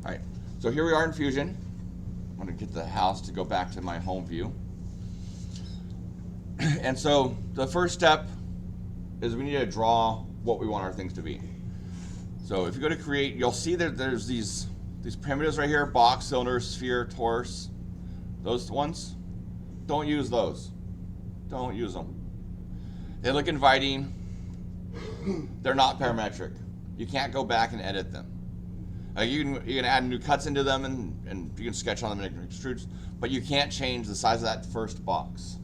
All right, so here we are in Fusion. I'm going to get the house to go back to my home view. And so the first step is we need to draw what we want our things to be. So if you go to create, you'll see that there's these primitives right here: box, cylinder, sphere, torus. Those ones, don't use those. Don't use them. They look inviting. They're not parametric. You can't go back and edit them. You can add new cuts into them and you can sketch on them and extrude, but you can't change the size of that first box.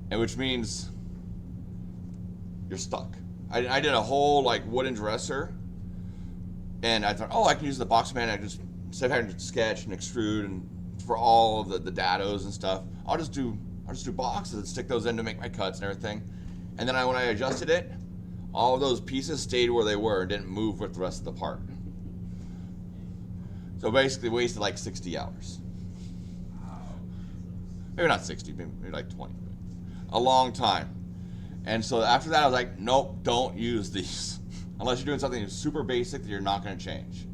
And which means you're stuck. I did a whole like wooden dresser, and I thought, oh, I can use the box command. I just, instead of having to sketch and extrude and for all of the dados and stuff, I'll just do boxes and stick those in to make my cuts and everything. And then when I adjusted it, all of those pieces stayed where they were and didn't move with the rest of the part. So basically wasted like 60 hours. Maybe not 60, maybe like 20. A long time. And so after that I was like, nope, don't use these. Unless you're doing something super basic that you're not going to change.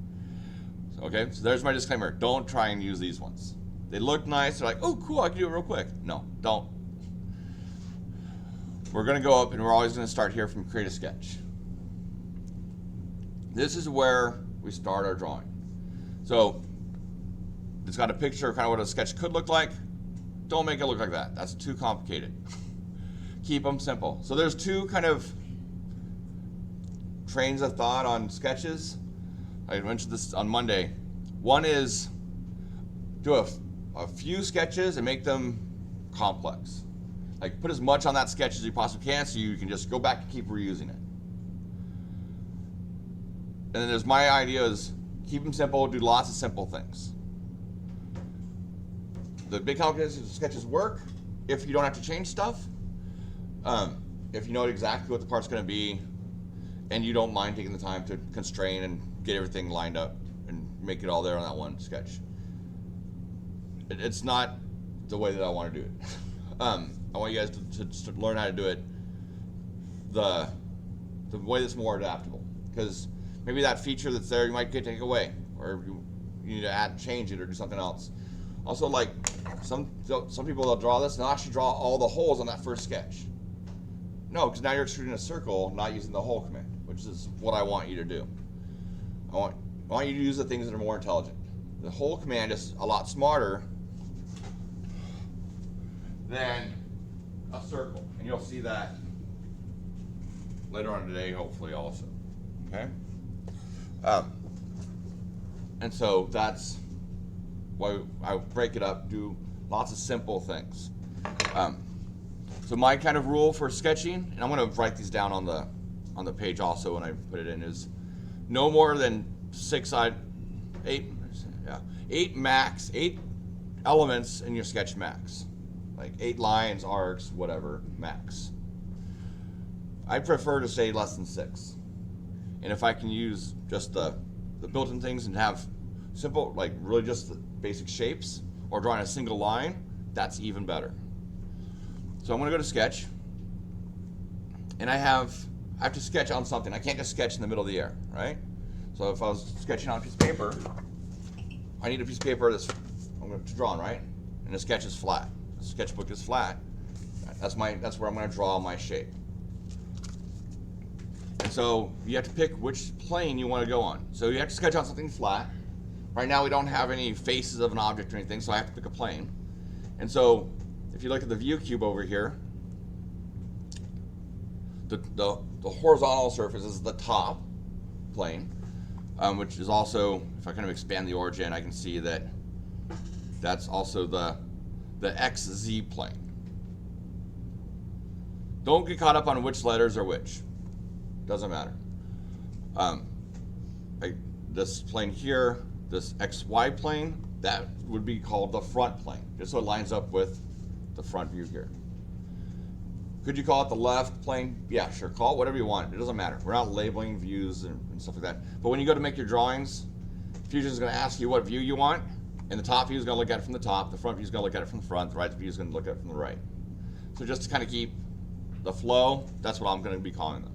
So, okay, so there's my disclaimer. Don't try and use these ones. They look nice. They're like, oh, cool, I can do it real quick. No, don't. We're going to go up, and we're always going to start here from create a sketch. This is where we start our drawing. So it's got a picture of kind of what a sketch could look like. Don't make it look like that. That's too complicated. Keep them simple. So there's two kind of trains of thought on sketches. I mentioned this on Monday. One is do a few sketches and make them complex. Like put as much on that sketch as you possibly can so you can just go back and keep reusing it. And then there's my idea is keep them simple, do lots of simple things. The big complicated sketches work if you don't have to change stuff. If you know exactly what the part's going to be and you don't mind taking the time to constrain and get everything lined up and make it all there on that one sketch. It's not the way that I want to do it. I want you guys to learn how to do it the way that's more adaptable. Because maybe that feature that's there you might get to take away, or you need to change it or do something else. Also, like some people, they'll draw this and they'll actually draw all the holes on that first sketch. No, because now you're extruding a circle, not using the hole command, which is what I want you to do. I want you to use the things that are more intelligent. The hole command is a lot smarter than a circle, and you'll see that later on today, hopefully also. Okay. And so that's why I break it up, do lots of simple things. So my kind of rule for sketching, and I'm going to write these down on the page also when I put it in, is no more than 8 elements in your sketch max. Like 8 lines, arcs, whatever, max. I prefer to say less than 6. And if I can use just the built-in things and have simple, like really just the basic shapes, or drawing a single line, that's even better. So I'm going to go to sketch, and I have to sketch on something. I can't just sketch in the middle of the air, right? So if I was sketching on a piece of paper, I need a piece of paper that's I'm going to draw on, right? And the sketch is flat. The sketchbook is flat. That's where I'm going to draw my shape. And so you have to pick which plane you want to go on. So you have to sketch on something flat. Right now we don't have any faces of an object or anything, so I have to pick a plane. And so if you look at the view cube over here, the horizontal surface is the top plane, which is also, if I kind of expand the origin, I can see that that's also the XZ plane. Don't get caught up on which letters are which. Doesn't matter. This plane here, this XY plane, that would be called the front plane, just so it lines up with the front view here. Could you call it the left plane? Yeah, sure. Call it whatever you want. It doesn't matter. We're not labeling views and stuff like that. But when you go to make your drawings, Fusion is going to ask you what view you want, and the top view is going to look at it from the top, the front view is going to look at it from the front, the right view is going to look at it from the right. So just to kind of keep the flow, that's what I'm going to be calling them.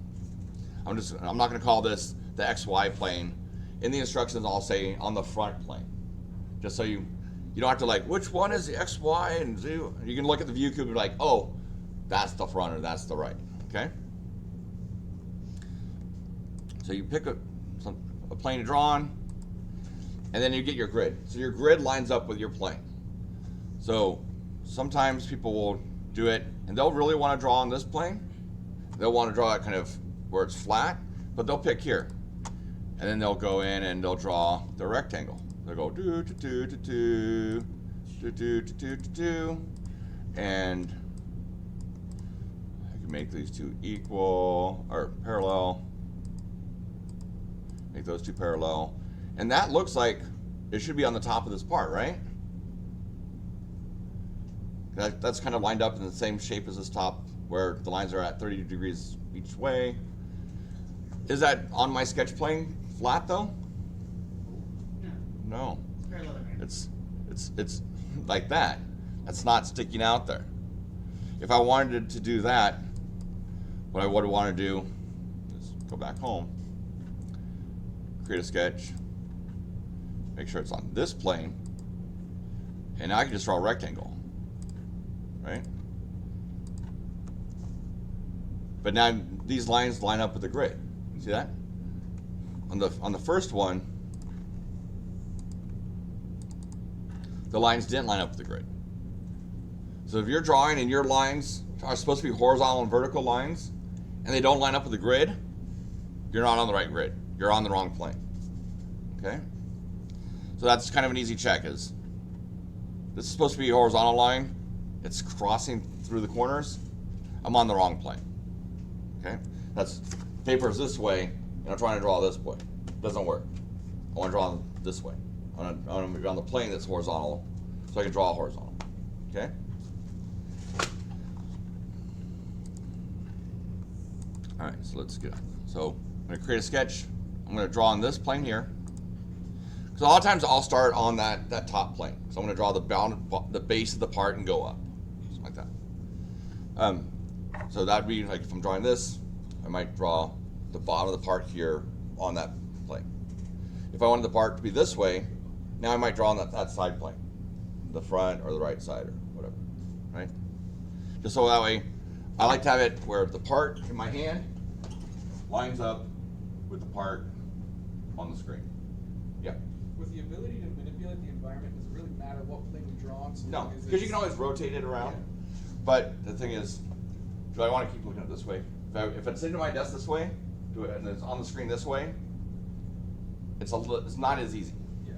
I'm not going to call this the XY plane in the instructions, I'll say on the front plane, just so you don't have to like, which one is the X, Y, and Z? You can look at the view cube and be like, oh, that's the front or that's the right, okay? So you pick a plane to draw on, and then you get your grid. So your grid lines up with your plane. So sometimes people will do it, and they'll really want to draw on this plane. They'll want to draw it kind of where it's flat, but they'll pick here. And then they'll go in and they'll draw the rectangle. They'll go do, do, do, do, do, do, do, do, do, do, and I can make these two equal, or parallel. Make those two parallel. And that looks like it should be on the top of this part, right? That's kind of lined up in the same shape as this top, where the lines are at 30 degrees each way. Is that on my sketch plane flat though? No. It's like that. That's not sticking out there. If I wanted to do that, what I would want to do is go back home, create a sketch, make sure it's on this plane, and now I can just draw a rectangle, right? But now these lines line up with the grid. You see that? On the first one, the lines didn't line up with the grid. So if you're drawing and your lines are supposed to be horizontal and vertical lines, and they don't line up with the grid, you're not on the right grid. You're on the wrong plane. Okay? So that's kind of an easy check. Is this is supposed to be a horizontal line? It's crossing through the corners. I'm on the wrong plane. Okay? That's paper is this way, and I'm trying to draw this way. Doesn't work. I want to draw this way. I want to be on the plane that's horizontal, so I can draw horizontal. Okay? All right, so let's get it. So I'm going to create a sketch. I'm going to draw on this plane here. Because a lot of times I'll start on that top plane. So I'm going to draw the base of the part and go up, something like that. So that'd be like if I'm drawing this, I might draw the bottom of the part here on that plane. If I wanted the part to be this way, now I might draw on that side plane, the front or the right side or whatever, right? Just so that way, I like to have it where the part in my hand lines up with the part on the screen. Yeah. With the ability to manipulate the environment, does it really matter what plane we draw on? So no, because you can always rotate it around. Yeah. But the thing is, do I want to keep looking at it this way? If it's sitting at my desk this way, do it, and it's on the screen this way, it's not as easy. Yeah.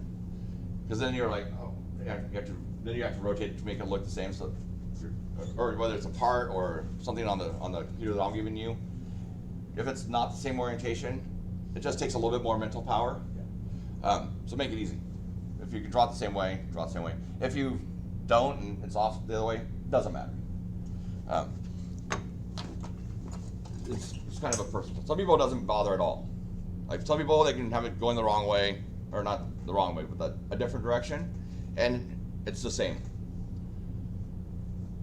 Because then you're like, oh, you have to rotate it to make it look the same. So, or whether it's a part or something on the computer that I'm giving you, if it's not the same orientation, it just takes a little bit more mental power. Yeah. So make it easy. If you can draw it the same way, draw it the same way. If you don't and it's off the other way, it doesn't matter. It's kind of a personal. Some people it doesn't bother at all. Like some people, they can have it going the wrong way, or not the wrong way, but a different direction, and it's the same.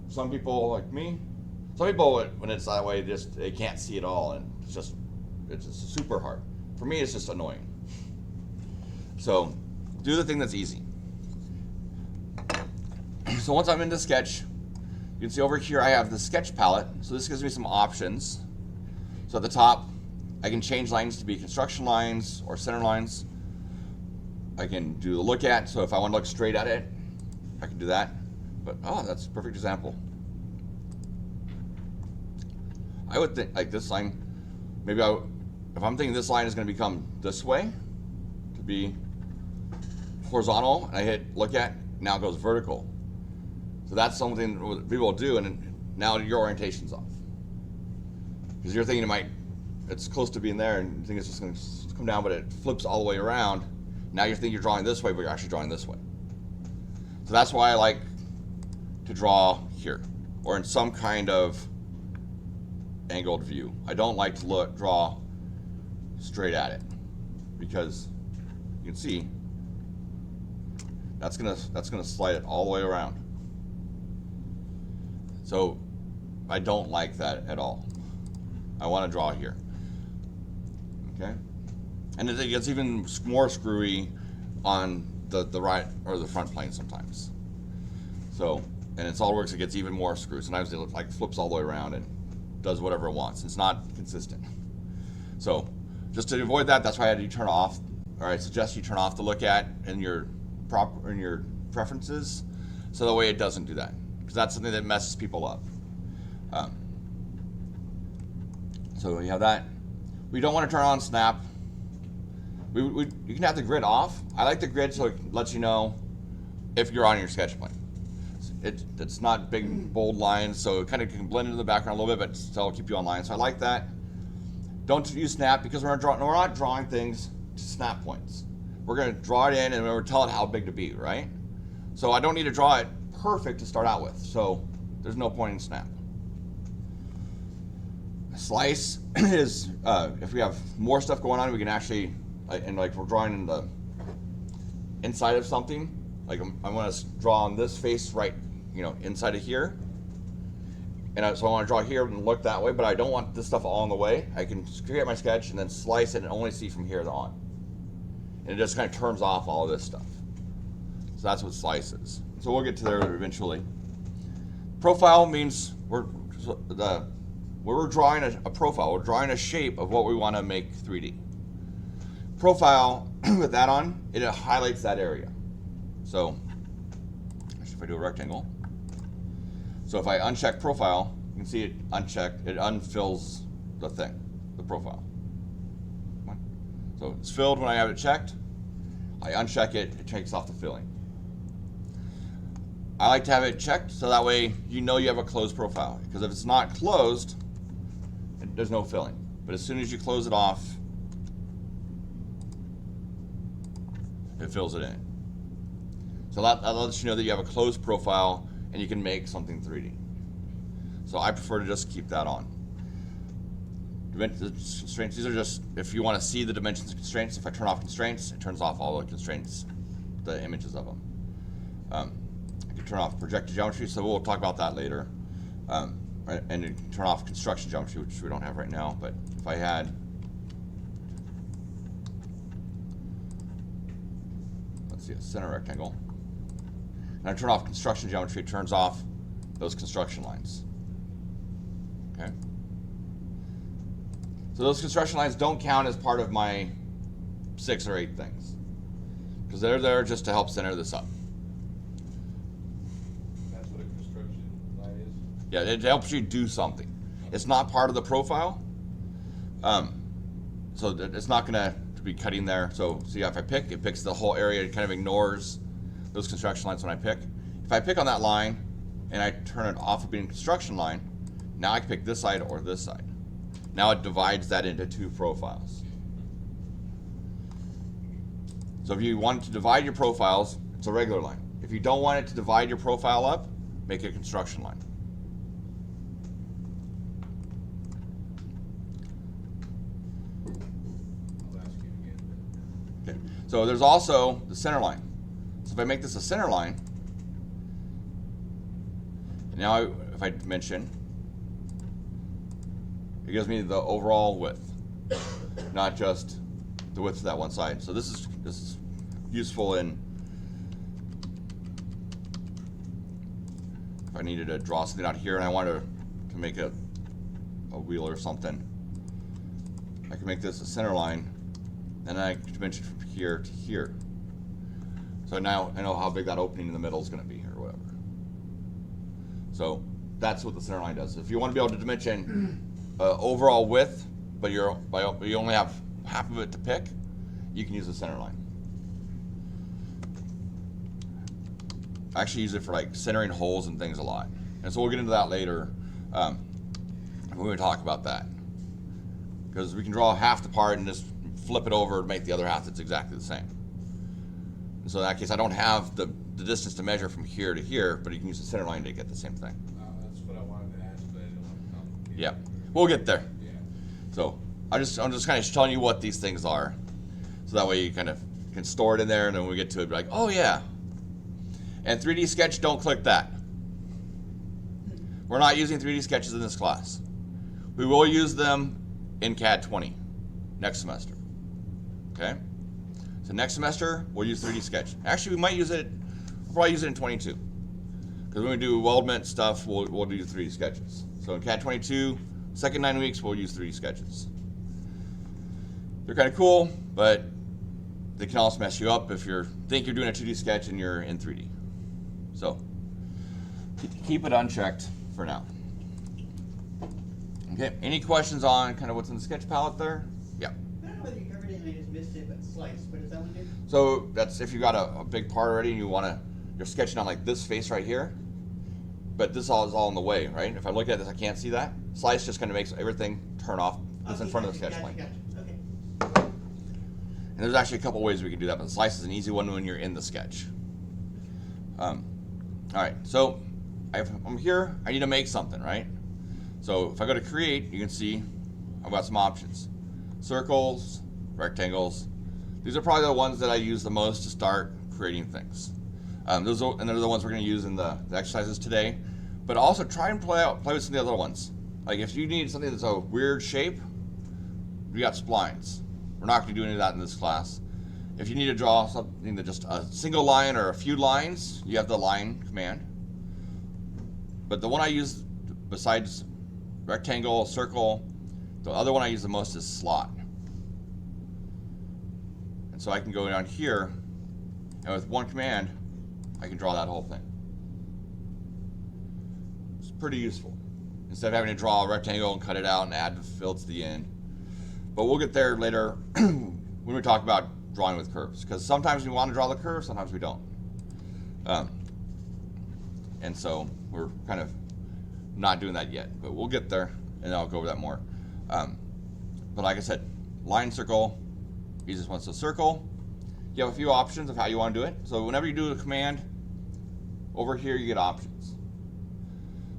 Some people, like me, some people, when it's that way, they can't see it all, and it's just super hard. For me, it's just annoying. So, do the thing that's easy. So once I'm in the sketch, you can see over here I have the sketch palette. So this gives me some options. So at the top, I can change lines to be construction lines or center lines. I can do the look at, so if I want to look straight at it, I can do that. But, oh, that's a perfect example. I would think, like this line, maybe if I'm thinking this line is going to become this way, to be horizontal, and I hit look at, now it goes vertical. So that's something people will do, and now your orientation's off. Because you're thinking it's close to being there, and you think it's just going to come down, but it flips all the way around. Now you think you're drawing this way, but you're actually drawing this way. So that's why I like to draw here, or in some kind of angled view. I don't like to draw straight at it, because you can see that's gonna slide it all the way around. So I don't like that at all. I want to draw here. Okay? And it gets even more screwy on the right or the front plane sometimes. So, and in SolidWorks it gets even more screwy. Sometimes it like flips all the way around and does whatever it wants. It's not consistent. So, just to avoid that, that's why I had you turn off, or I suggest you turn off the look at in your preferences, so that way it doesn't do that, because that's something that messes people up. So you have that. We don't want to turn on snap. You can have the grid off. I like the grid so it lets you know if you're on your sketch plane. It's not big, bold lines, so it kind of can blend into the background a little bit, but still keep you on line. So I like that. Don't use snap because we're not drawing things to snap points. We're going to draw it in and we're tell it how big to be, right? So I don't need to draw it perfect to start out with. So there's no point in snap. Slice is if we have more stuff going on, we can actually, and like we're drawing in the inside of something. Like I want to draw on this face right, inside of here. And so I want to draw here and look that way, but I don't want this stuff all in the way. I can create my sketch and then slice it and only see from here on. And it just kind of turns off all of this stuff. So that's what slice is. So we'll get to there eventually. Profile means we're drawing a profile. We're drawing a shape of what we want to make 3D. Profile, with that on, it highlights that area. So, actually if I do a rectangle, so if I uncheck profile, you can see it unchecked, it unfills the thing, the profile. So it's filled when I have it checked. I uncheck it, it takes off the filling. I like to have it checked so that way you have a closed profile. Because if it's not closed, there's no filling. But as soon as you close it off, it fills it in. So that lets you know that you have a closed profile and you can make something 3D. So I prefer to just keep that on. Constraints, these are just, if you want to see the dimensions of constraints, if I turn off constraints, it turns off all the constraints, the images of them. I can turn off projected geometry, so we'll talk about that later. And you can turn off construction geometry, which we don't have right now, but if I had, let's see, a center rectangle, and I turn off construction geometry, it turns off those construction lines. Okay? So those construction lines don't count as part of my 6 or 8 things, because they're there just to help center this up. That's what a construction line is? Yeah, it helps you do something. It's not part of the profile, so it's not going to be cutting there. So see, if I pick, it picks the whole area. It kind of ignores those construction lines when I pick. If I pick on that line and I turn it off of being a construction line, now I can pick this side or this side. Now it divides that into 2 profiles. So if you want to divide your profiles, it's a regular line. If you don't want it to divide your profile up, make it a construction line. I'll ask you again. Okay. So there's also the center line. So if I make this a center line, and now if I dimension, it gives me the overall width, not just the width of that one side. So this is useful in if I needed to draw something out here and I wanted to make a wheel or something. I can make this a center line, and I can dimension from here to here. So now I know how big that opening in the middle is going to be, or whatever. So that's what the center line does. If you want to be able to dimension overall width, but you only have half of it to pick, you can use the center line. I actually use it for like centering holes and things a lot. And so we'll get into that later when we talk about that. Because we can draw half the part and just flip it over and make the other half that's exactly the same. And so in that case, I don't have the distance to measure from here to here, but you can use the center line to get the same thing. That's what I wanted to ask, but I didn't want to complicate it. Yeah, we'll get there. Yeah. So I'm just kind of telling you what these things are, so that way you kind of can store it in there, and then when we get to it, be like, oh yeah. And 3D Sketch, don't click that. We're not using 3D sketches in this class. We will use them in CAD 20 next semester. Okay. So next semester we'll use 3D Sketch. Actually, we might use it. We'll probably use it in 22. Because when we do weldment stuff, we'll do 3D sketches. So in CAD 22, second 9 weeks, we'll use 3D sketches. They're kind of cool, but they can also mess you up if you think you're doing a 2D sketch and you're in 3D. So keep it unchecked for now. Okay, any questions on kind of what's in the sketch palette there? Yeah. I don't know whether you covered it and I just missed it, but slice, what does that one do? So that's if you got a big part already and you're sketching on like this face right here, but this is all in the way, right? If I look at this, I can't see that. Slice just kind of makes everything turn off that's in front of the sketch plane. Gotcha. Okay. And there's actually a couple ways we can do that, but slice is an easy one when you're in the sketch. All right, so I'm here, I need to make something, right? So if I go to create, you can see I've got some options. Circles, rectangles. These are probably the ones that I use the most to start creating things. And they're the ones we're going to use in the exercises today. But also try and play with some of the other ones. Like if you need something that's a weird shape, we got splines. We're not going to do any of that in this class. If you need to draw something that just a single line or a few lines, you have the line command. But the one I use besides rectangle, circle, the other one I use the most is slot. And so I can go down here, and with one command, I can draw that whole thing. It's pretty useful. Instead of having to draw a rectangle and cut it out and add the fill to the end. But we'll get there later when we talk about drawing with curves, because sometimes we want to draw the curve, sometimes we don't. And so we're kind of not doing that yet, but we'll get there, and I'll go over that more. But like I said, line, circle, easiest one. So circle, you have a few options of how you want to do it. So whenever you do a command, over here you get options.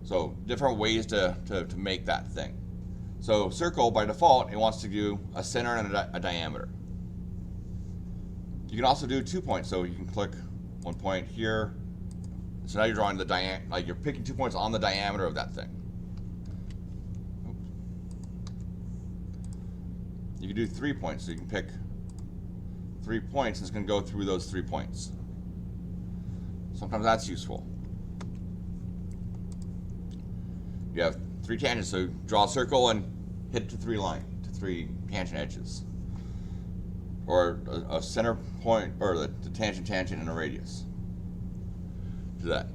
So different ways to make that thing. So circle, by default, it wants to do a center and a diameter. You can also do 2 points, so you can click 1 point here. So now you're drawing the like you're picking 2 points on the diameter of that thing. You can do 3 points, so you can pick 3 points and it's going to go through those 3 points. Sometimes that's useful. You have 3 tangents, so draw a circle and hit to 3 tangent edges. Or a center point, or the tangent and a radius. Do that.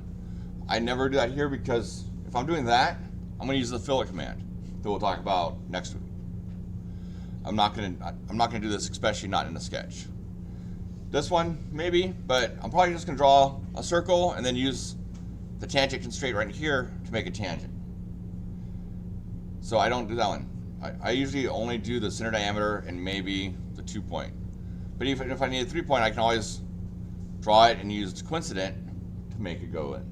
I never do that here because if I'm doing that, I'm going to use the fillet command that we'll talk about next week. I'm not going to do this, especially not in a sketch. This one, maybe, but I'm probably just going to draw a circle and then use the tangent constraint right here to make a tangent. So I don't do that one. I usually only do the center diameter and maybe the 2 point. But even if I need a 3 point, I can always draw it and use coincident to make it go in.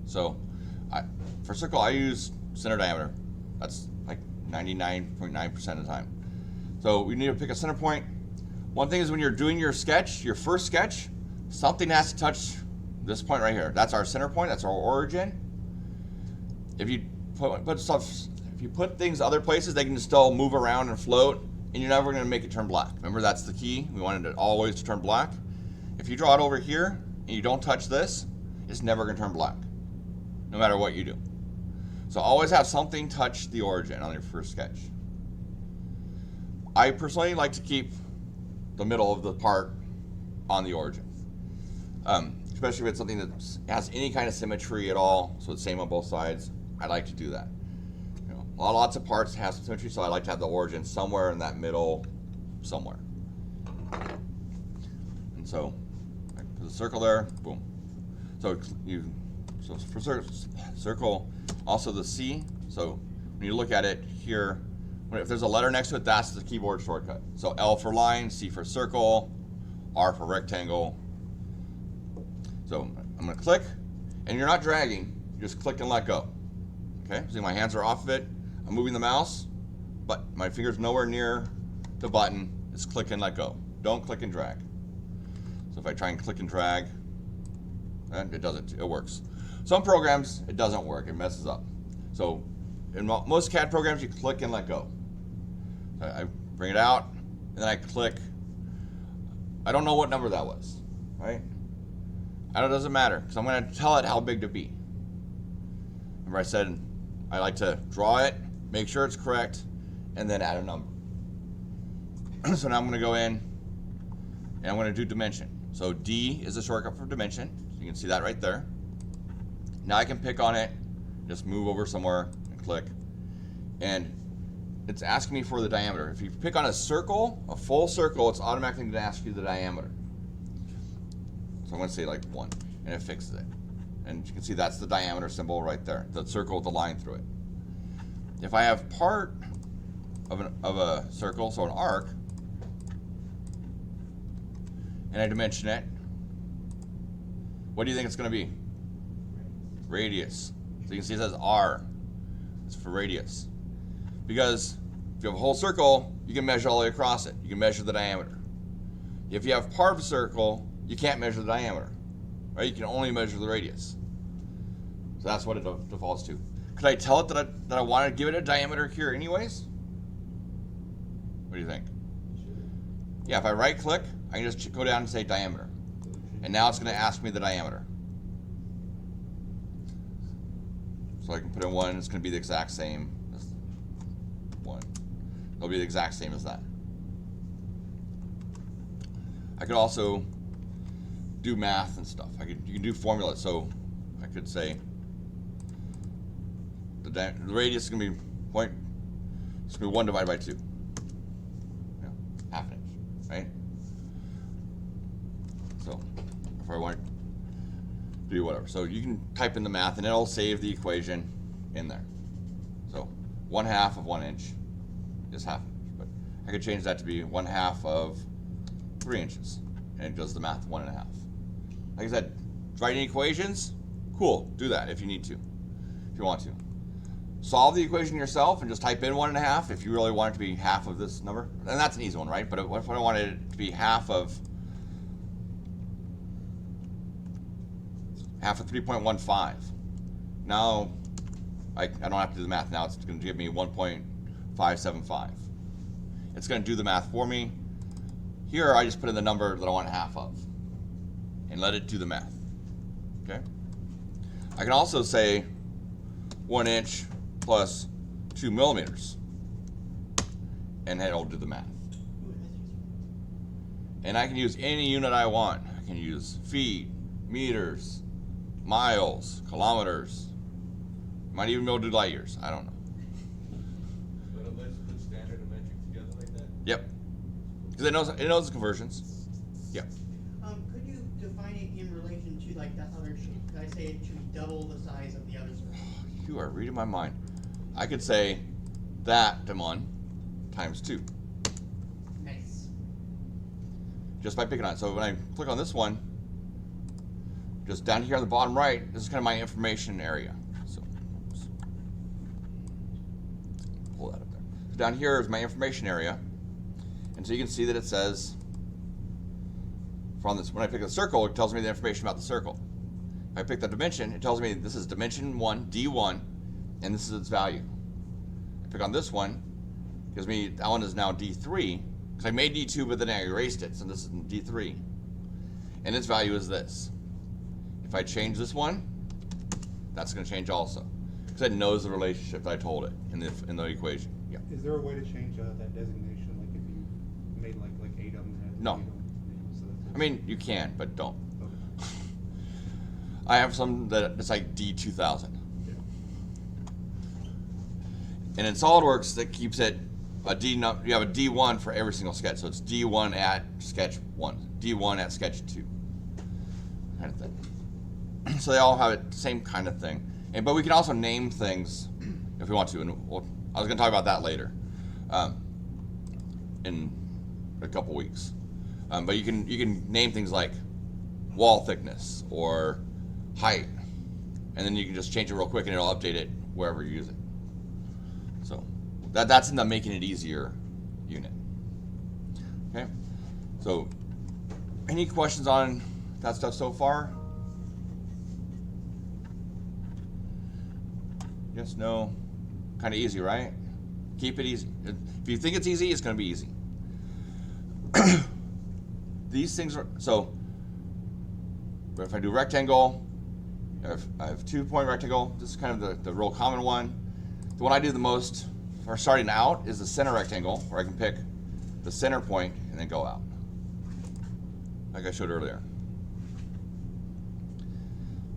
So for circle, I use center diameter. That's like 99.9% of the time. So we need to pick a center point. One thing is when you're doing your sketch, your first sketch, something has to touch this point right here. That's our center point, that's our origin. If you put things other places, they can still move around and float, and you're never gonna make it turn black. Remember, that's the key. We wanted it always to turn black. If you draw it over here and you don't touch this, it's never gonna turn black, no matter what you do. So always have something touch the origin on your first sketch. I personally like to keep the middle of the part on the origin, especially if it's something that has any kind of symmetry at all, so it's same on both sides. I like to do that. You know, lots of parts have some symmetry, so I like to have the origin somewhere in that middle, somewhere. And so I put the circle there, boom. So for circle, also the C. So when you look at it here, if there's a letter next to it, that's the keyboard shortcut. So L for line, C for circle, R for rectangle. So I'm going to click, and you're not dragging, you just click and let go. Okay, see my hands are off of it. I'm moving the mouse, but my finger's nowhere near the button. It's click and let go. Don't click and drag. So if I try and click and drag, it doesn't, it works. Some programs, it doesn't work, it messes up. So in most CAD programs, you click and let go. I bring it out, and then I click I don't know what number that was, right? It doesn't matter, because I'm going to tell it how big to be. Remember I said I like to draw it, make sure it's correct, and then add a number. So now I'm going to go in, and I'm going to do dimension. So D is a shortcut for dimension. So you can see that right there. Now I can pick on it, just move over somewhere and click. And it's asking me for the diameter. If you pick on a circle, a full circle, it's automatically going to ask you the diameter. So I'm going to say like 1, and it fixes it. And you can see that's the diameter symbol right there, the circle with the line through it. If I have part of a circle, so an arc, and I dimension it, what do you think it's going to be? Radius. So you can see it says R. It's for radius. Because if you have a whole circle, you can measure all the way across it. You can measure the diameter. If you have part of a circle, you can't measure the diameter. Right? You can only measure the radius. So that's what it defaults to. Could I tell it that I want to give it a diameter here anyways? What do you think? Yeah, if I right click, I can just go down and say diameter. And now it's going to ask me the diameter. So I can put in 1, it's going to be the exact same as 1. It'll be the exact same as that. I could also do math and stuff. You can do formulas. So I could say the radius is going to be it's going to be 1 divided by 2. Yeah, half an inch, right? So if I want to do whatever. So you can type in the math and it'll save the equation in there. So 1/2 of 1 inch is half an inch. But I could change that to be 1/2 of 3 inches. And it does the math 1.5. Like I said, writing equations, cool, do that if you need to, if you want to. Solve the equation yourself and just type in 1.5 if you really want it to be half of this number. And that's an easy one, right? But what if I wanted it to be half of 3.15? Now, I don't have to do the math now. It's going to give me 1.575. It's going to do the math for me. Here, I just put in the number that I want half of and let it do the math. Okay? I can also say 1 inch plus 2 millimeters, and it'll do the math. And I can use any unit I want. I can use feet, meters, miles, kilometers. Might even be able to do light years. I don't know. But unless you put standard and metric together like that? Yep. Because it knows the conversions. Yep. Could you define it in relation to like that other shape? Could I say it should be double the size of the other circle? You are reading my mind. I could say that demon times 2. Nice. Just by picking on it. So when I click on this one, just down here on the bottom right, this is kind of my information area. So oops. Pull that up there. So down here is my information area. And so you can see that it says, from this, when I pick the circle, it tells me the information about the circle. If I pick the dimension, it tells me this is dimension 1, D1, and this is its value. I pick on this one, gives me, that one is now D3, because I made D2, but then I erased it, so this is D3. And its value is this. If I change this one, that's going to change also, because it knows the relationship that I told it in the equation. Yeah. Is there a way to change that designation, like if you made like ATOM? No. So I mean, you can, but don't. Okay. I have some that it's like D2000. Yeah. And in SolidWorks, that keeps it a D. You have a D1 for every single sketch, so it's D1 at sketch 1, D1 at sketch 2, kind of thing. So they all have the same kind of thing. But we can also name things if we want to, and I was going to talk about that later, in a couple weeks. But you can name things like wall thickness or height, and then you can just change it real quick, and it'll update it wherever you use it. So that's in the making it easier unit. Okay. So any questions on that stuff so far? Yes, no, kind of easy, right? Keep it easy. If you think it's easy, it's going to be easy. these things are, so if I do rectangle, I have 2-point rectangle. This is kind of the real common one. The one I do the most for starting out is the center rectangle, where I can pick the center point and then go out, like I showed earlier.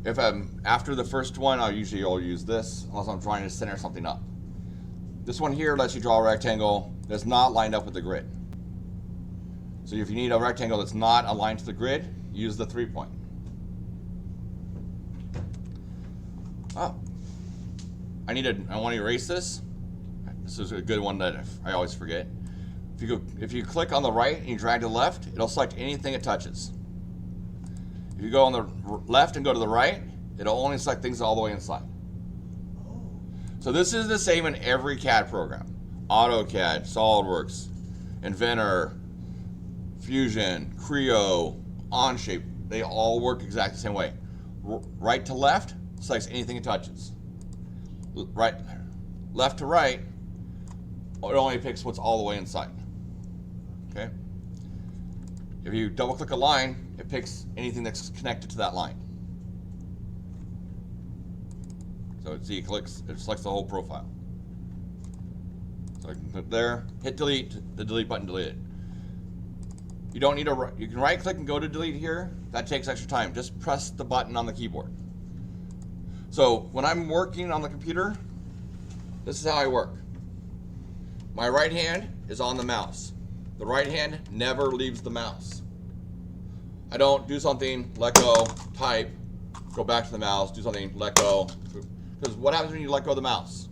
If I'm after the first one, I'll usually use this, unless I'm trying to center something up. This one here lets you draw a rectangle that's not lined up with the grid. So if you need a rectangle that's not aligned to the grid, use the 3-point. Oh, I want to erase this. This is a good one that I always forget. If you click on the right and you drag to the left, it'll select anything it touches. If you go on the left and go to the right, it'll only select things all the way inside. Oh. So this is the same in every CAD program. AutoCAD, SolidWorks, Inventor, Fusion, Creo, Onshape, they all work exactly the same way. Right to left selects anything it touches. Left to right, it only picks what's all the way inside. Okay? If you double click a line, it picks anything that's connected to that line. So see, it selects the whole profile. So I can click there, hit delete, the delete button, delete it. You don't need you can right click and go to delete here. That takes extra time. Just press the button on the keyboard. So when I'm working on the computer, this is how I work. My right hand is on the mouse. The right hand never leaves the mouse. I don't do something, let go, type, go back to the mouse, do something, let go. Because what happens when you let go of the mouse?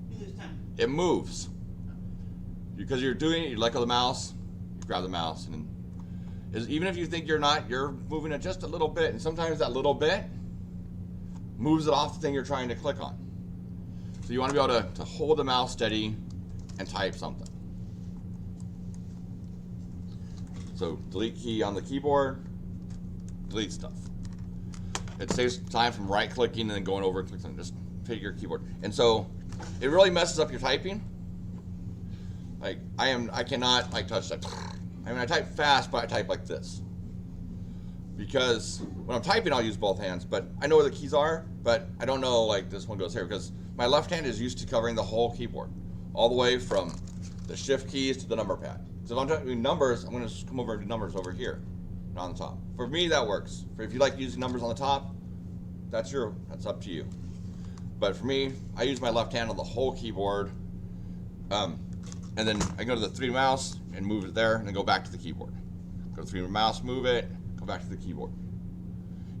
You lose time. It moves. Because you're doing it, you let go of the mouse, you grab the mouse, and even if you think you're not, you're moving it just a little bit, and sometimes that little bit moves it off the thing you're trying to click on. So you want to be able to hold the mouse steady and type something. So delete key on the keyboard, delete stuff. It saves time from right clicking and then going over and clicking. Just pick your keyboard. And so it really messes up your typing. Like I cannot like touch that. I mean, I type fast, but I type like this. Because when I'm typing, I'll use both hands, but I know where the keys are, but I don't know like this one goes here because my left hand is used to covering the whole keyboard, all the way from the shift keys to the number pad. So if I'm doing numbers, I'm going to come over and do numbers over here, not on the top. For me, that works. If you like using numbers on the top, that's up to you. But for me, I use my left hand on the whole keyboard, and then I go to the 3 mouse and move it there, and then go back to the keyboard. Go to 3 mouse, move it, go back to the keyboard.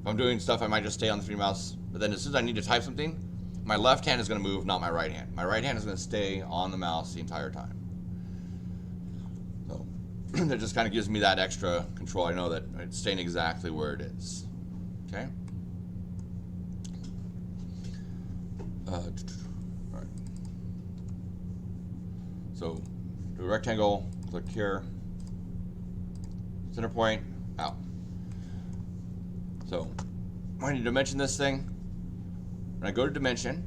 If I'm doing stuff, I might just stay on the 3 mouse, but then as soon as I need to type something, my left hand is going to move, not my right hand. My right hand is going to stay on the mouse the entire time. So that just kind of gives me that extra control. I know that it's staying exactly where it is. Okay? All right. So do a rectangle, click here, center point, out. So I need to dimension this thing. When I go to dimension,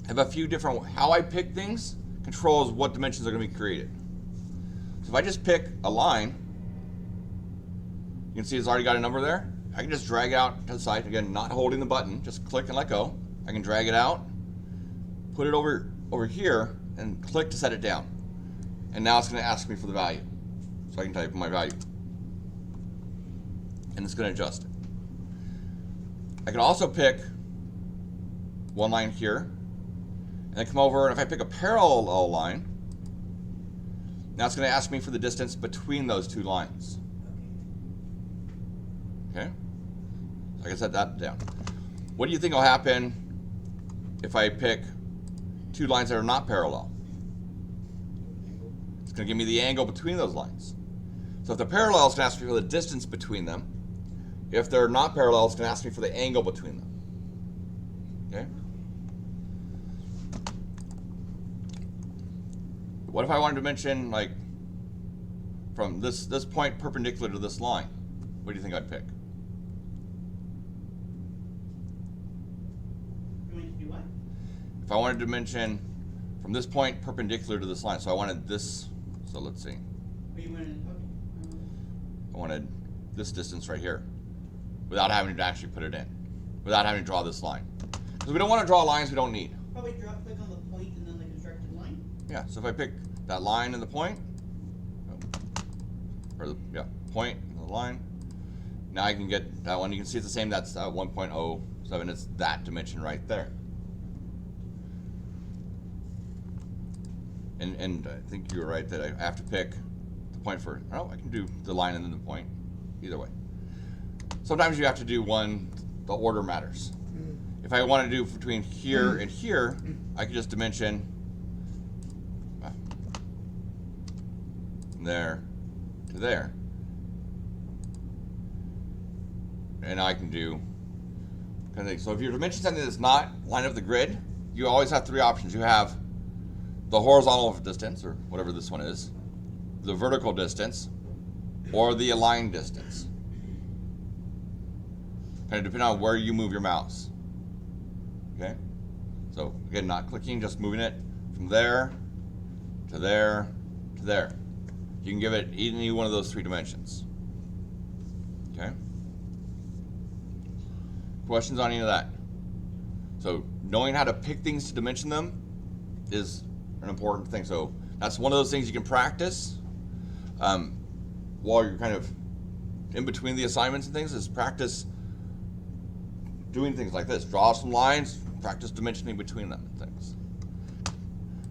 I have a few different, how I pick things controls what dimensions are going to be created. So if I just pick a line, you can see it's already got a number there. I can just drag it out to the side, again, not holding the button, just click and let go. I can drag it out, put it over here, and click to set it down. And now it's going to ask me for the value. So I can type in my value. And it's going to adjust it. I can also pick one line here, and then come over, and if I pick a parallel line, now it's going to ask me for the distance between those 2 lines. Okay? So I can set that down. What do you think will happen if I pick 2 lines that are not parallel? It's going to give me the angle between those lines. So if they're parallel, it's going to ask me for the distance between them. If they're not parallel, it's going to ask me for the angle between them. Okay? What if I wanted to mention, like, from this point perpendicular to this line? What do you think I'd pick? You want to do what? If I wanted to mention from this point perpendicular to this line, so I wanted this, so let's see. Or you want to, okay. I wanted this distance right here without having to actually put it in, without having to draw this line. Because we don't want to draw lines we don't need. Probably click on the point and then the constructed line. Yeah, so if I pick that line and the point, or the, yeah, point and the line, now I can get that one. You can see it's the same, that's 1.07, it's that dimension right there. And I think you're right that I have to pick the point first. Oh, I can do the line and then the point, either way. Sometimes you have to do one, the order matters. If I want to do between here and here, I can just dimension there to there. And now I can do kind of thing. So if you're dimensioning something that's not line up the grid, you always have three options. You have the horizontal distance, or whatever this one is, the vertical distance, or the aligned distance. Kind of depending on where you move your mouse. Okay? So again, not clicking, just moving it from there to there to there. You can give it any one of those three dimensions. Okay? Questions on any of that? So knowing how to pick things to dimension them is an important thing. So that's one of those things you can practice while you're kind of in between the assignments and things, is practice doing things like this. Draw some lines, practice dimensioning between them and things.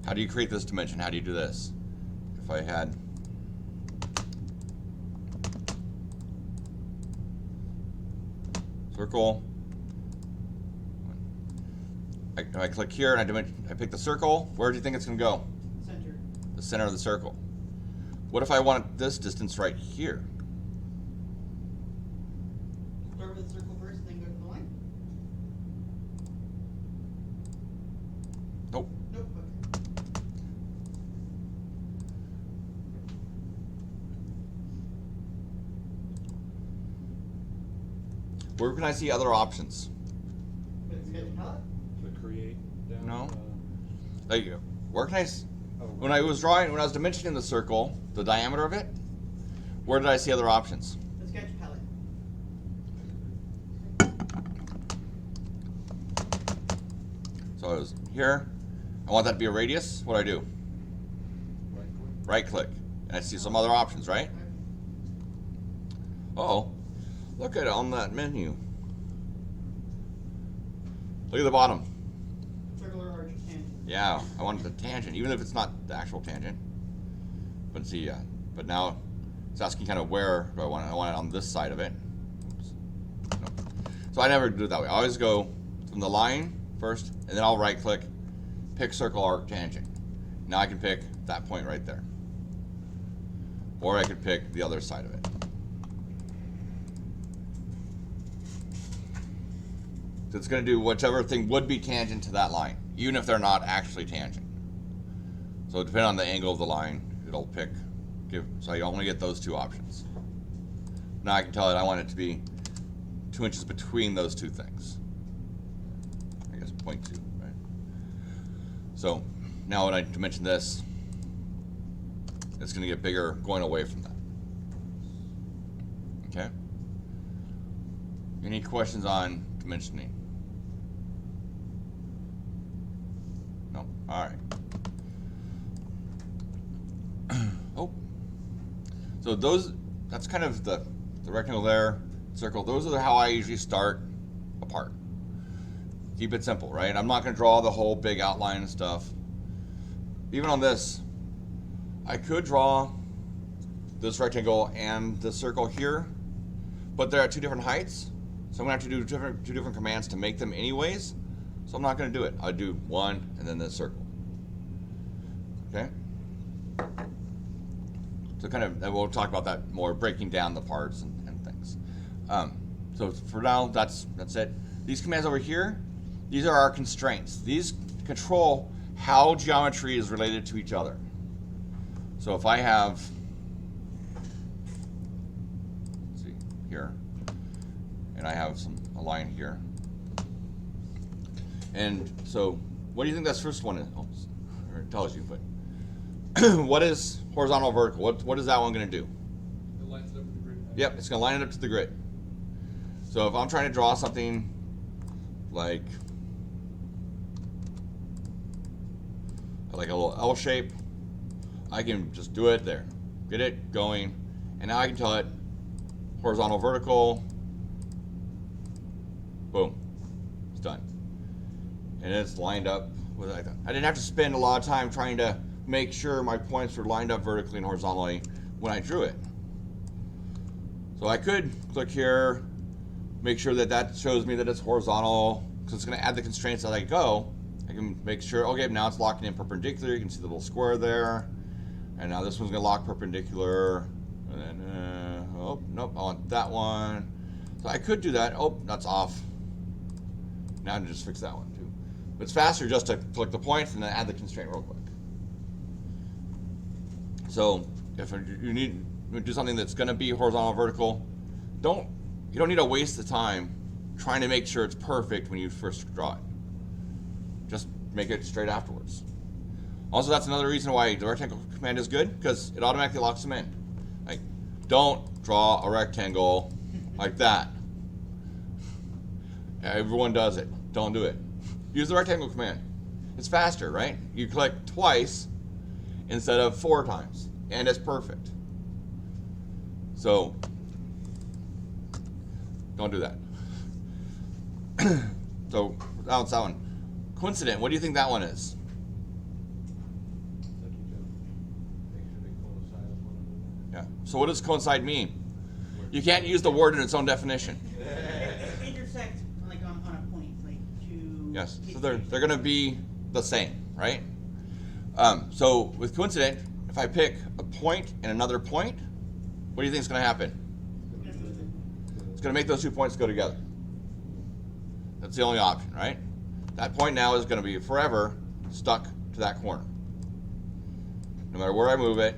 How do you create this dimension? How do you do this? If I had circle, I click here and I pick the circle. Where do you think it's going to go? Center. The center of the circle. What if I want this distance right here? Start with the circle first, then go to the line. Nope. Nope. Okay. Where can I see other options? With the sketch palette. The create down. No. Like, where can I? Oh, When I was dimensioning the circle, the diameter of it, where did I see other options? The sketch palette. So I was here. I want that to be a radius. What do I do? right click. Right click, and I see some other options, right? Oh, look at it on that menu. Look at the bottom. Circular arch tangent. Yeah, I wanted the tangent, even if it's not the actual tangent. But see, but now it's asking kind of where do I want it? I want it on this side of it. Oops. No. So I never do it that way. I always go from the line first, and then I'll right click, pick circle arc tangent. Now I can pick that point right there. Or I could pick the other side of it. So it's going to do whichever thing would be tangent to that line, even if they're not actually tangent. So depending on the angle of the line, it'll pick, so you only get those two options. Now I can tell it I want it to be 2 inches between those two things. I guess 0.2, right? So now when I dimension this, it's going to get bigger going away from that. Okay? Any questions on dimensioning? No? Alright. Oh. So that's kind of the rectangle there, circle. Those are how I usually start a part. Keep it simple, right? I'm not going to draw the whole big outline and stuff. Even on this, I could draw this rectangle and the circle here, but they're at two different heights. So I'm going to have to do two different commands to make them anyways. So I'm not going to do it. I'll do one and then the circle. Okay? So kind of, and we'll talk about that more, breaking down the parts and things. So for now, that's it. These commands over here, these are our constraints. These control how geometry is related to each other. So if I have, let's see, here, and I have a line here. And so what do you think this first one is? Oh, or it tells you, but what is horizontal vertical? What is that one going to do? It lines it up with the grid Yep, it's gonna line it up to the grid. So if I'm trying to draw something like a little L shape, I can just do it there. Get it going, and now I can tell it horizontal, vertical, boom, it's done. And it's lined up with like that. I didn't have to spend a lot of time trying to make sure my points were lined up vertically and horizontally when I drew it. So I could click here, make sure that that shows me that it's horizontal, because it's going to add the constraints as I go. I can make sure, okay, now it's locking in perpendicular. You can see the little square there. And now this one's going to lock perpendicular. And then, oh, nope, I want that one. So I could do that. Oh, that's off. Now I can just fix that one too. But it's faster just to click the points and then add the constraint real quick. So if you need to do something that's going to be horizontal or vertical, you don't need to waste the time trying to make sure it's perfect when you first draw it. Just make it straight afterwards. Also, that's another reason why the rectangle command is good, because it automatically locks them in. Like, don't draw a rectangle like that. Everyone does it. Don't do it. Use the rectangle command. It's faster, right? You click twice instead of 4 times, and it's perfect. So, don't do that. So, that's that one. Coincident, what do you think that one is? Make sure they coincide with one Yeah. So what does coincide mean? You can't use the word in its own definition. Intersect, like on a point, like two. Yes. So they're going to be the same, right? So with coincident, if I pick a point and another point, what do you think is going to happen? It's going to make those 2 points go together. That's the only option, right? That point now is going to be forever stuck to that corner. No matter where I move it,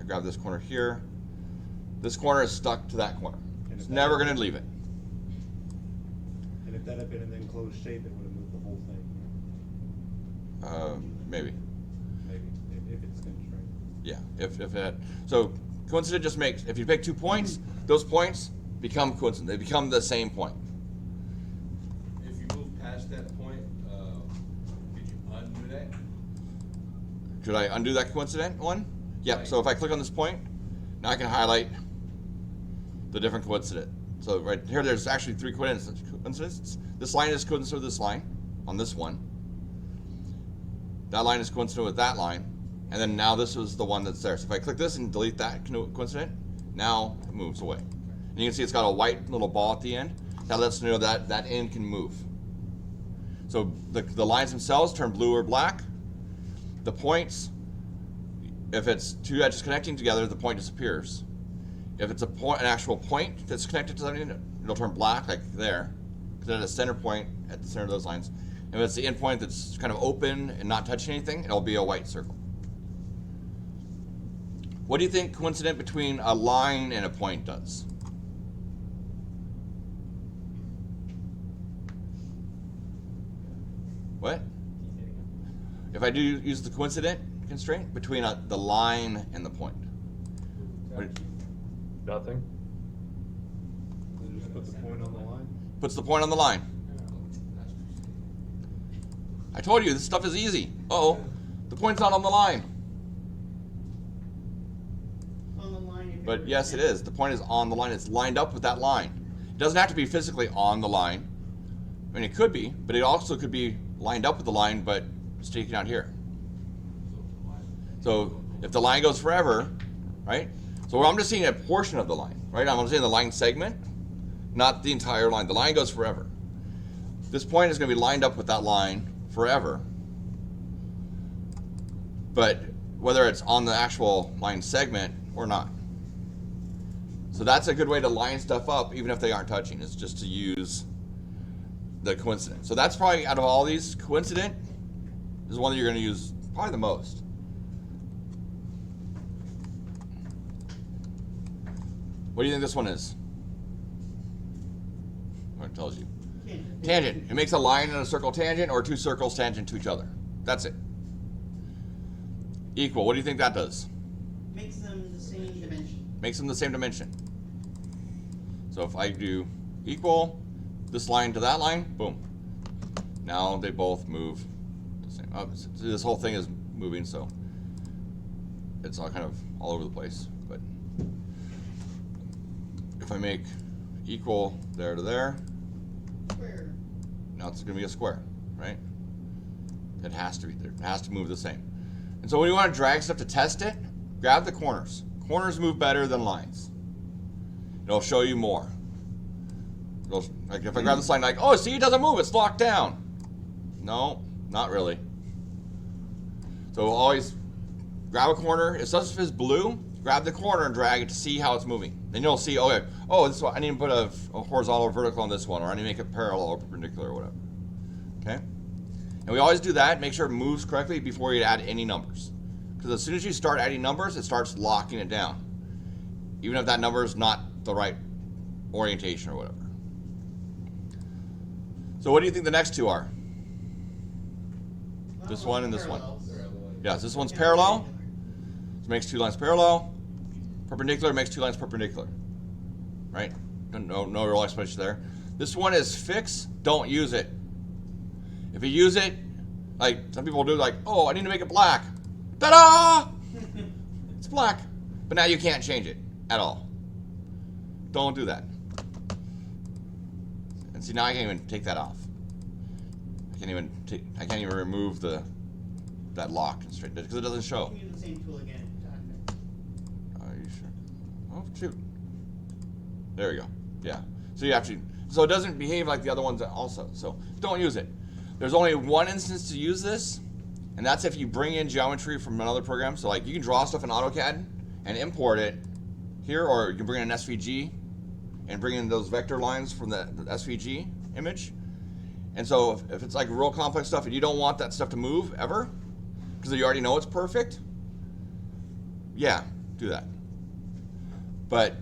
I grab this corner here. This corner is stuck to that corner. It's never going to leave it. And if that had been an enclosed shape, it would have moved the whole thing. Maybe. Maybe, if it's constrained. Yeah. If it. So coincident just makes, if you pick 2 points, those points become coincident. They become the same point. If you move past that point, could you undo that? Should I undo that coincident one? Yep. Right. So if I click on this point, now I can highlight the different coincident. So right here, there's actually 3 coincidences. This line is coincident with this line on this one. That line is coincident with that line. And then now this is the one that's there. So if I click this and delete that coincident, now it moves away. And you can see it's got a white little ball at the end. That lets you know that that end can move. So the lines themselves turn blue or black. The points, if it's 2 edges connecting together, the point disappears. If it's an actual point that's connected to something, it'll turn black, like there, because it has a center point at the center of those lines. If it's the end point that's kind of open and not touching anything, it'll be a white circle. What do you think coincident between a line and a point does? What? If I do use the coincident constraint between the line and the point. What, Nothing. You just put the point on the line. puts the point on the line. I told you, this stuff is easy. Uh-oh, the point's not on the line. On the line. If But yes, it is. The point is on the line. It's lined up with that line. It doesn't have to be physically on the line. I mean, it could be, but it also could be lined up with the line, but sticking out here. So if the line goes forever, right? So I'm just seeing a portion of the line, right? I'm seeing the line segment, not the entire line. The line goes forever. This point is going to be lined up with that line forever. But whether it's on the actual line segment or not. So that's a good way to line stuff up, even if they aren't touching, is just to use the coincident. So that's probably, out of all these, coincident is one that you're going to use probably the most. What do you think this one is? What it tells you. Tangent. It makes a line and a circle tangent, or 2 circles tangent to each other. That's it. Equal. What do you think that does? Makes them the same dimension. Makes them the same dimension. So if I do equal this line to that line, boom. Now they both move the same. Oh, so this whole thing is moving, so it's all kind of all over the place. But if I make equal there to there, Square. now it's going to be a square, right? It has to be there. It has to move the same. And so when you want to drag stuff to test it, grab the corners. Corners move better than lines. It'll show you more. Like if I grab this line, like, oh, see, it doesn't move. It's locked down. No, not really. So always grab a corner. If stuff is blue, grab the corner and drag it to see how it's moving. Then you'll see, okay, oh, this one, I need to put a horizontal or vertical on this one, or I need to make it parallel or perpendicular or whatever. Okay? And we always do that. Make sure it moves correctly before you add any numbers. Because as soon as you start adding numbers, it starts locking it down. Even if that number is not the right orientation or whatever. So what do you think the next two are? Well, This one and this one. parallels. Yes, this one's parallel. It makes two lines parallel. Perpendicular makes two lines perpendicular. Right? No real explanation there. This one is fixed. Don't use it. If you use it, like some people do, like, oh, I need to make it black. Ta-da! It's black. But now you can't change it at all. Don't do that. And see, now I can't even take that off. I can't even remove that lock constraint because it doesn't show. You can use the same tool again. Are you sure? Oh shoot! There we go. Yeah. So you have to. So it doesn't behave like the other ones also. So don't use it. There's only one instance to use this, and that's if you bring in geometry from another program. So like you can draw stuff in AutoCAD and import it here, or you can bring in an SVG and bring in those vector lines from the SVG image. And so if it's like real complex stuff and you don't want that stuff to move ever, because you already know it's perfect, yeah, do that. But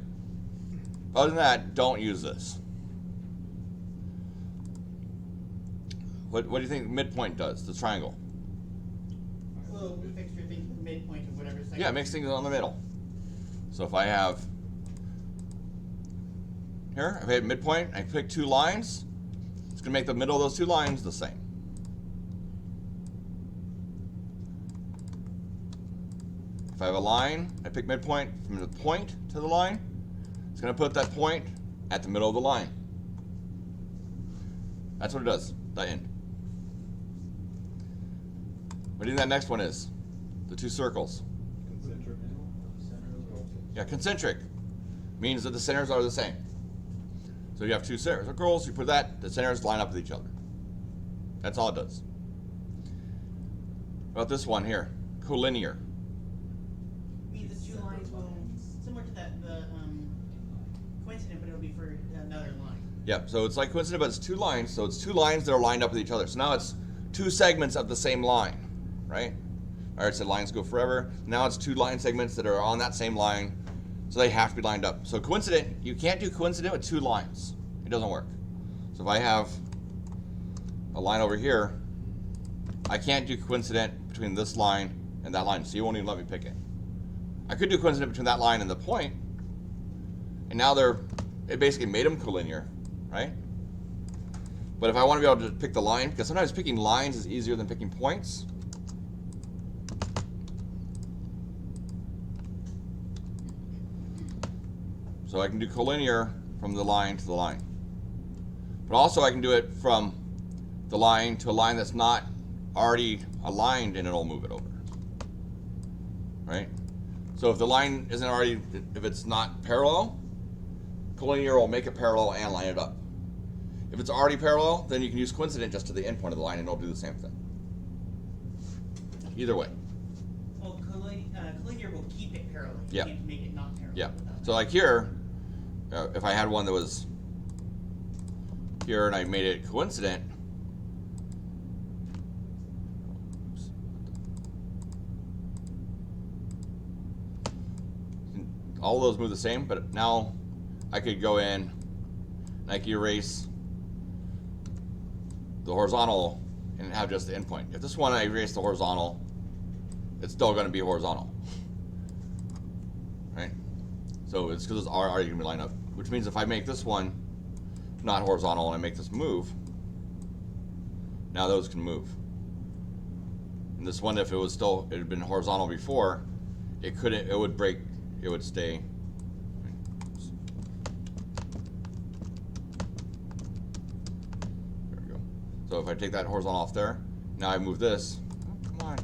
other than that, don't use this. What do you think midpoint does, the triangle? Well, fix your thing to the midpoint of whatever segment. Yeah, it makes things on the middle. So if I have here, if I hit midpoint, I pick two lines, it's going to make the middle of those two lines the same. If I have a line, I pick midpoint from the point to the line, it's going to put that point at the middle of the line. That's what it does, that end. What do you think that next one is? The two circles. Concentric. Yeah, concentric means that the centers are the same. So you have two circles, you put that, the centers line up with each other. That's all it does. What about this one here? Collinear. Means the two lines will, similar to the coincident, but it'll be for another line. Yep, so it's like coincident, but it's two lines. So it's two lines that are lined up with each other. So now it's two segments of the same line, right? I already said lines go forever. Now it's two line segments that are on that same line. So they have to be lined up. So coincident, you can't do coincident with two lines. It doesn't work. So if I have a line over here, I can't do coincident between this line and that line. So you won't even let me pick it. I could do coincident between that line and the point. And now it basically made them collinear, right? But if I want to be able to pick the line, because sometimes picking lines is easier than picking points. So I can do collinear from the line to the line. But also I can do it from the line to a line that's not already aligned and it'll move it over. Right? So if the line isn't already, if it's not parallel, collinear will make it parallel and line it up. If it's already parallel, then you can use coincident just to the end point of the line and it'll do the same thing. Either way. Well, collinear will keep it parallel. Yeah. You can't make it not parallel. Yeah. without So like here, if I had one that was here and I made it coincident, all of those move the same, but now I could go in and I could erase the horizontal and have just the endpoint. If this one I erase the horizontal, it's still going to be horizontal, right? So it's because it's already going to be lined up which means if I make this one not horizontal and I make this move, now those can move. And this one, if it had been horizontal before, it would break, it would stay. There we go. So if I take that horizontal off there, now I move this, oh, come on.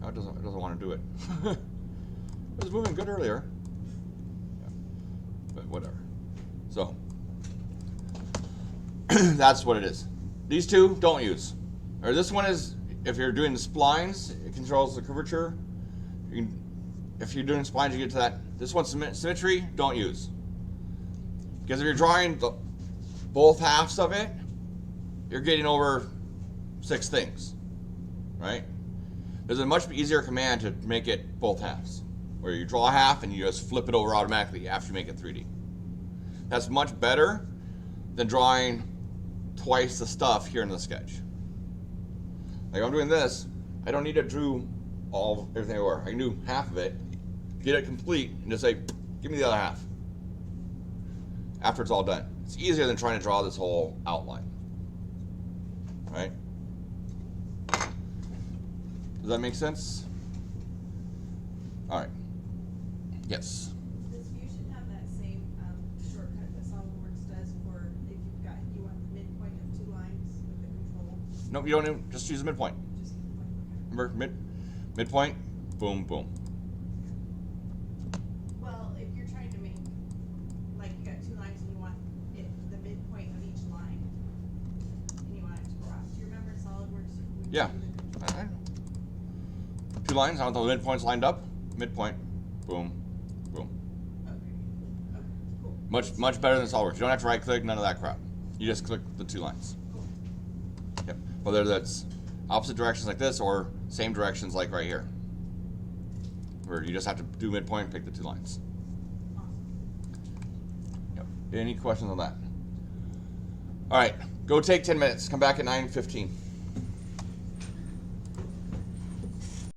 No, it doesn't want to do it. It was moving good earlier. Yeah. But whatever. So that's what it is. These two don't use. Or this one is, if you're doing the splines, it controls the curvature. If you're doing splines, you get to that. This one's symmetry, don't use. Because if you're drawing both halves of it, you're getting over 6 things, right? There's a much easier command to make it both halves, where you draw a half and you just flip it over automatically after you make it 3D. That's much better than drawing twice the stuff here in the sketch. Like I'm doing this, I don't need to do everything over. I can do half of it, get it complete, and just say, give me the other half. After it's all done. It's easier than trying to draw this whole outline. Right? Does that make sense? All right. Yes. Does Fusion have that same shortcut that SolidWorks does for if you want the midpoint of 2 lines with the control? Nope, you don't even, just use the midpoint. Just midpoint, okay. Remember, midpoint, boom, boom. Well, if you're trying to make, like you got 2 lines and you want the midpoint of each line, and you want it to cross. Do you remember in SolidWorks? when you Yeah. do the control? Alright. 2 lines, I want the midpoints lined up, midpoint, boom, boom. Okay. Okay, cool. Much better than SolidWorks. You don't have to right click, none of that crap. You just click the 2 lines. Cool. Yep. Whether that's opposite directions like this or same directions like right here. Where you just have to do midpoint and pick the 2 lines. Awesome. Yep. Any questions on that? Alright, go take 10 minutes. Come back at 9:15.